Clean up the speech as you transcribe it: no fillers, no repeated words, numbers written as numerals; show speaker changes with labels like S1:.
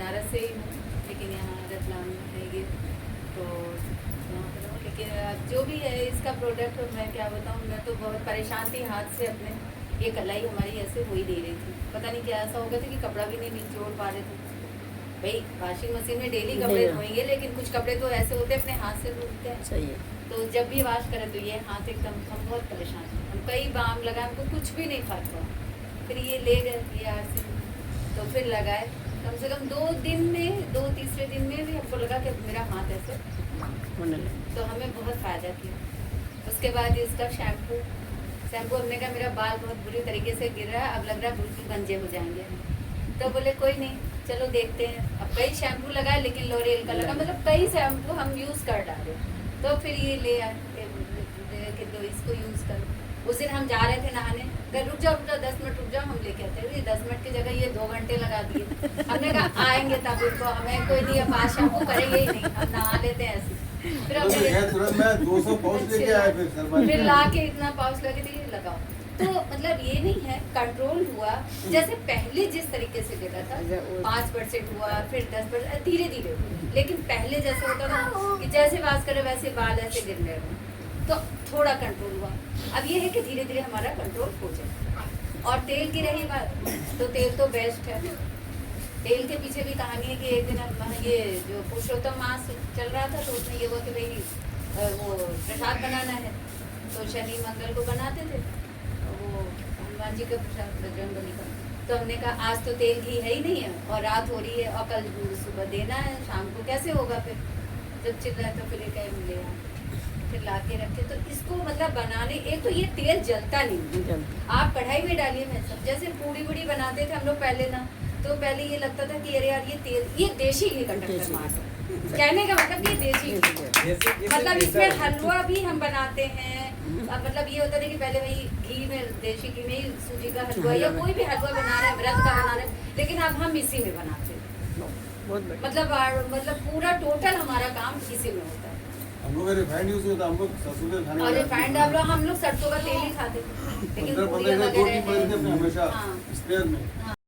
S1: बनारस से ही हूँ, लेकिन यहाँ रतलाम में है ये, तो वहाँ पर हूँ। लेकिन जो भी है इसका प्रोडक्ट मैं क्या बताऊँ, मैं तो बहुत परेशान थी हाथ से अपने। ये कलाई हमारी ऐसे हो ही दे रही थी, पता नहीं क्या ऐसा हो गया था कि कपड़ा भी नहीं निचोड़ पा रहे थे। भाई वॉशिंग मशीन में डेली कपड़े धोएंगे, लेकिन कुछ कपड़े तो ऐसे होते हैं अपने हाथ से धोते हैं।
S2: सही है।
S1: तो जब भी वॉश करें तो ये हाथ एकदम, हम बहुत परेशान थे, हम कई बाम लगाए, हमको कुछ भी नहीं फर्क पड़ा। फिर ये ले गए ये आरसी, तो फिर लगाए, कम से कम 2 दिन में, 2-3 दिन में भी हमको लगा कि मेरा हाथ ऐसे
S2: होने लगे।
S1: तो हमें बहुत फ़ायदा किया। उसके बाद इसका शैम्पू हमने कहा मेरा बाल बहुत बुरी तरीके से गिर रहा है, अब लग रहा है बिल्कुल गंजे हो जाएंगे। तो बोले कोई नहीं, चलो देखते हैं। अब कई शैम्पू लगाए, लेकिन लॉरियल का लगा, मतलब कई शैम्पू हम यूज़ कर डाले। तो फिर ये ले आए कि तो इसको यूज़ करो। उस दिन हम जा रहे थे नहाने, कह रुक जाओ 10 मिनट रुक जाओ, हम लेके आते हैं। 10 मिनट की जगह ये 2 घंटे लगा दिए। हमने कहा आएंगे तब इनको, हमें कोई नहीं, अब आज शैम्पू करेंगे ही नहीं, हम नहा लेते हैं ऐसे। फिर
S3: तुरंत मैं 200 पाउच लेके आया
S1: फिर ला के इतना पाउच लगे थे, ये लगाओ। तो मतलब ये नहीं है, कंट्रोल हुआ। जैसे पहले जिस तरीके से गिरा था 5% हुआ, फिर 10%, धीरे धीरे हुआ। लेकिन पहले जैसे होता था कि जैसे वास करे वैसे बाल ऐसे गिरने लगे, तो थोड़ा कंट्रोल हुआ। अब ये है कि धीरे धीरे हमारा कंट्रोल हो जाए। और तेल की रही बात, तो तेल तो बेस्ट है। तेल के पीछे भी कहानी है कि एक दिन ये जो पुरुषोत्तम मास चल रहा था, तो उसमें ये हुआ कि भाई वो प्रसाद बनाना है, तो शनि मंगल को बनाते थे वो हनुमान जी का प्रसाद, बजरंगबली का। तो हमने कहा आज तो तेल घी है ही नहीं है, और रात हो रही है, और कल सुबह देना है, शाम को कैसे होगा। फिर जब चिल रहा था, फिर एक मिले फिर ला के रखे। तो इसको मतलब बनाने, एक तो ये तेल जलता नहीं, आप कढ़ाई में डालिए। मैं सब जैसे पूड़ी वूड़ी बनाते थे हम लोग पहले ना, तो पहले ये लगता था कि अरे यार ये तेल, ये देशी घी कंडक्टर मार, कहने का मतलब ये देशी घी, मतलब इसमें हलवा भी हम बनाते हैं। अब मतलब ये होता है कि पहले वही घी में, देशी घी में ही सूजी का हलवा या कोई भी हलवा बना रहे हैं, व्रत का बना रहे हैं, लेकिन अब हम इसी में बनाते हैं। मतलब पूरा टोटल हमारा काम इसी में होता है।
S3: हम लोग रिफाइंड यूज होता है, हम लोग सरसों तेल खाने
S1: और रिफाइंड हम लोग सरसों का तेल ही खाते थे, लेकिन
S3: 15 दिन हमेशा स्पेयर में।
S1: हाँ,